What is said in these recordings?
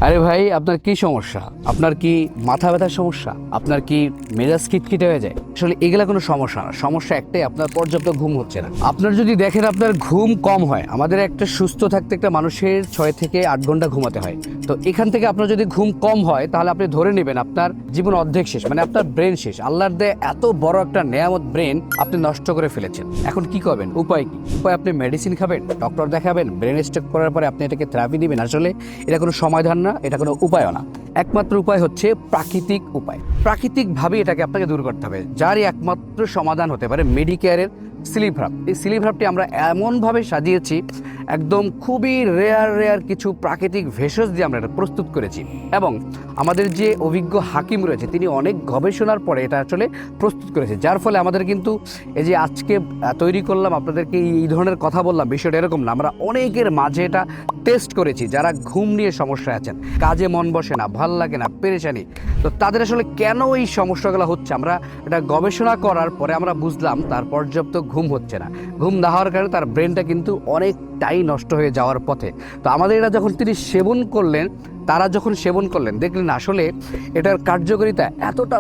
আরে ভাই, আপনার কি সমস্যা? আপনার কি মাথা ব্যথার সমস্যা? আপনার কি মেজাজ খিটখিটে হয়ে যায়? আসলে এগুলা কোনো সমস্যা না। সমস্যা একটাই, আপনার পর্যাপ্ত ঘুম হচ্ছে না। আপনার যদি দেখেন আপনার ঘুম কম হয়, আমাদের একটা সুস্থ থাকতে একটা মানুষের 6 থেকে 8 ঘন্টা ঘুমাতে হয়। তো এখান থেকে আপনার যদি ঘুম কম হয় তাহলে আপনি ধরে নেবেন আপনার জীবন অর্ধেক শেষ, মানে আপনার ব্রেন শেষ। আল্লাহর দেয় এত বড় একটা নেয়ামত ব্রেন আপনি নষ্ট করে ফেলেছেন। এখন কি করবেন? উপায় কি? উপায়, আপনি মেডিসিন খাবেন, ডক্টর দেখাবেন, ব্রেন স্ট্রোক করার পরে আপনি এটাকে থেরাপি দিবেন। আসলে এটা কোনো সমাধান না, এটা কোনো উপায়ও না। একমাত্র উপায় হচ্ছে প্রাকৃতিক উপায়। প্রাকৃতিকভাবে এটাকে আপনাকে দূর করতে হবে। যারই একমাত্র সমাধান হতে পারে মেডিকেয়ারের স্লিপ হ্রাপ। এই স্লিপ হ্রাপটি আমরা এমনভাবে সাজিয়েছি, একদম খুবই রেয়ার কিছু প্রাকৃতিক ভেষজ দিয়ে আমরা এটা প্রস্তুত করেছি। এবং আমাদের যে অভিজ্ঞ হাকিম রয়েছে তিনি অনেক গবেষণার পরে এটা আসলে প্রস্তুত করেছে, যার ফলে আমাদের কিন্তু এই যে আজকে তৈরি করলাম, আপনাদেরকে এই ধরনের কথা বললাম, বিষয়টা এরকম না। আমরা অনেকের মাঝে এটা টেস্ট করেছি যারা ঘুম নিয়ে সমস্যায় আছেন, কাজে মন বসে না, ভাল লাগে না, পেরেশানি। তো তাদের আসলে কেন এই সমস্যাগুলো হচ্ছে, আমরা এটা গবেষণা করার পরে আমরা বুঝলাম তার পর্যাপ্ত ঘুম হচ্ছে না। ঘুম না হওয়ার কারণে তার ব্রেনটা কিন্তু অনেকটাই নষ্ট হয়ে যাওয়ার পথে। তো আমাদের এটা যখন তিনি সেবন করলেন, তারা যখন সেবন করলেন, দেখলেন আসলে এটার কার্যকারিতা এতটা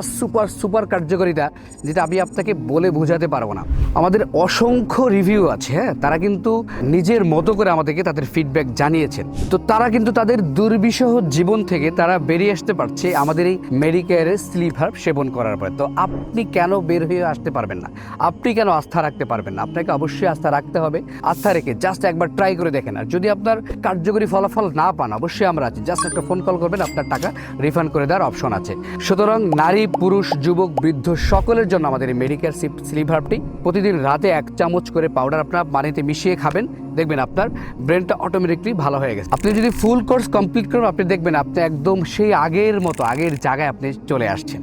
সুপার কার্যকারিতা, যেটা আমি আপনাকে বলে বোঝাতে পারবো না। আমাদের অসংখ্য রিভিউ আছে, হ্যাঁ, তারা কিন্তু নিজের মতো করে আমাদেরকে তাদের ফিডব্যাক জানিয়েছেন। তো তারা কিন্তু তাদের দুর্বিষহ জীবন থেকে তারা বেরিয়ে আসতে পারছে আমাদের এই মেডিকেয়ারের স্লিপ হার্ব সেবন করার পরে। তো আপনি কেন বের হয়ে আসতে পারবেন না? আপনি কেন আস্থা রাখতে পারবেন না? আপনাকে অবশ্যই আস্থা রাখতে হবে। আস্থা রেখে জাস্ট একবার ট্রাই করে দেখেন। আর যদি আপনার কার্যকরী ফলাফল না পান, অবশ্যই আমরা আছি, জাস্ট একটা ফোন কল করবেন, আপনার টাকা রিফান্ড করে দেওয়ার অপশন আছে। সুতরাং নারী, পুরুষ, যুবক, বৃদ্ধ সকলের জন্য আমাদের এই মেডিকেয়ার স্লিপ হার্বটি প্রতিদিন রাতে 1 চামচ করে পাউডার আপনার পানিতে মিশিয়ে খাবেন, দেখবেন আপনার ব্রেনটা অটোমেটিকলি ভালো হয়ে গেছে। আপনি যদি ফুল কোর্স কমপ্লিট করেন, আপনি দেখবেন আপনি একদম সেই আগের মতো আগের জায়গায় আপনি চলে আসছেন।